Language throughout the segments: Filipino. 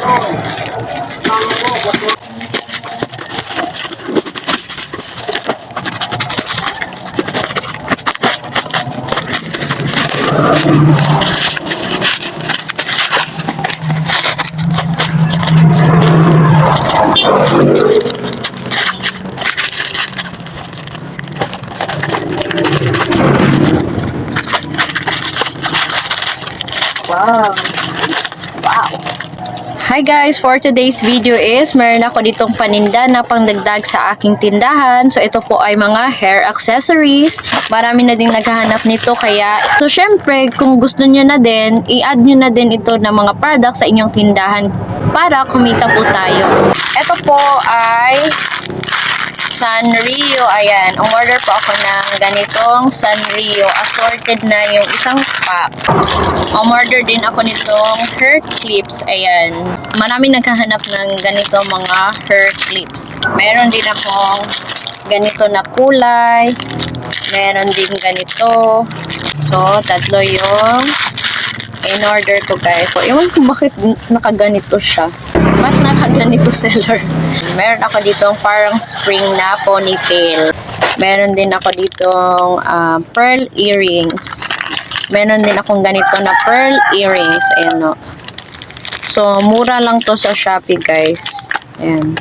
Wow. Wow. Hi guys, for today's video is meron ako ditong paninda na pangdagdag sa aking tindahan. So ito po ay mga hair accessories. Marami na ding naghahanap nito kaya so syempre kung gusto niyo na din, i-add niyo na din ito na mga products sa inyong tindahan para kumita po tayo. Ito po ay Sanrio. Ayan, umorder po ako ng ganitong Sanrio. Assorted na yung isang pack. Umorder din ako nitong hair clips. Ayan, marami naghahanap ng ganito mga hair clips. Meron din akong ganito na kulay. Meron din ganito. So, tatlo yung in-order ko guys. So, ewan ko bakit nakaganito siya. Ba't nakaganito seller? Meron ako ditong parang spring na ponytail. Meron din ako ditong pearl earrings. Meron din akong ganito na pearl earrings. Ayan no. So, mura lang to sa Shopee guys. Ayan.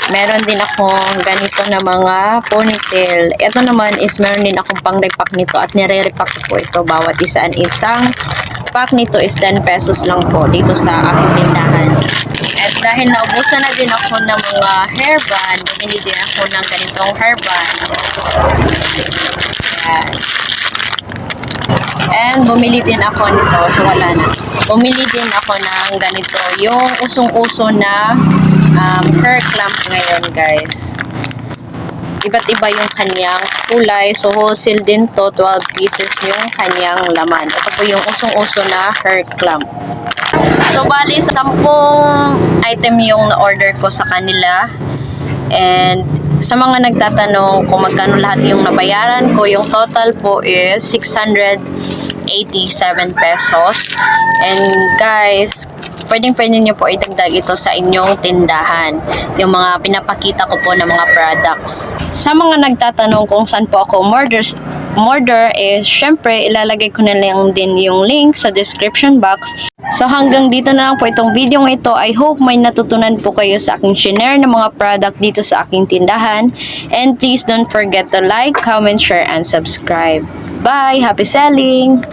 Meron din akong ganito na mga ponytail. Ito naman is meron din akong pang-repack nito at nire-repack ko ito bawat isa. Isang pack nito is 10 pesos lang po dito sa aking tindahan. At dahil naubusan na din ako ng mga hairband, bumili din ako ng ganitong hairband. Ayan. And bumili din ako nito. So wala na. Bumili din ako ng ganito. Yung usong-uso na hair clamp ngayon guys. Iba't iba yung kanyang kulay. So wholesale din to. 12 pieces yung kanyang laman. Ito po yung usong-uso na hair clamp. So bali 10 item yung na-order ko sa kanila. And sa mga nagtatanong kung magkano lahat yung nabayaran ko, yung total po is 687 pesos. And guys, pwedeng-pwede nyo po idagdag ito sa inyong tindahan. Yung mga pinapakita ko po na mga products. Sa mga nagtatanong kung saan po ako order is syempre ilalagay ko na lang din yung link sa description box. So hanggang dito na lang po itong video ito. I hope may natutunan po kayo sa aking share na mga product dito sa aking tindahan. And please don't forget to like, comment, share, and subscribe. Bye! Happy selling!